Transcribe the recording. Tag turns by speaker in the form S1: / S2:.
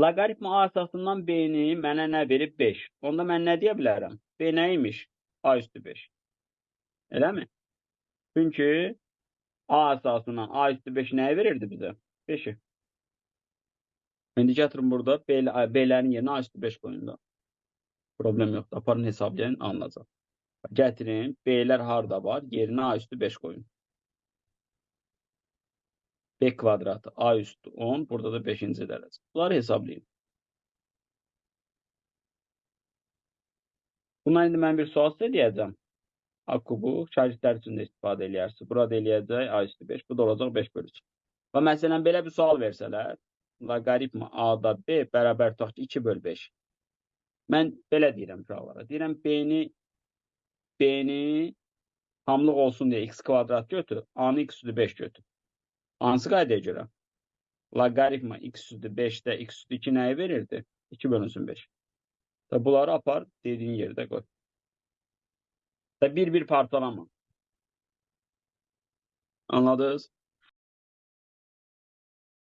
S1: Loqaritma A əsasından B-ni mənə nə verib? 5. Onda mən nə deyə bilərəm? B nəymiş? A üstü 5. Eləmi? Çünki A əsasından A üstü 5 nəyi verirdi bizə? 5'i. İndi gətirin burada B'lərin yerinə A üstü 5 qoyun da. Problem yoxdur. Aparın hesablayın, anlayacaq. Gətirin, B'lər harda var? Yerinə A üstü 5 qoyun. B kvadratı A üstü 10, burada da 5-ci dərəcə. Bunları hesablayın. Bundan indi mən bir sual sizə deyəcəm. A kubu şagirdlər üçün də istifadə eləyərsiniz. Burada eləyəcək A üstü 5, bu da olacaq 5 bölü 2. Və məsələn, belə bir sual versələr, loqaritma A-da B bərabər tutaq ki, 2 bölü 5. Mən belə deyirəm uşaqlara. Deyirəm, B-ni hamlıq olsun deyə x kvadrat götür, A-nı x üstü 5 götür. Hansı qaydaya görə? Loqaritma x üstü 5-də x üstü 2 nəyi verirdi? 2 bölünsün 5. Və bunları apar, dediğin yerdə qoy. Və bir-bir parçalama. Anladınız?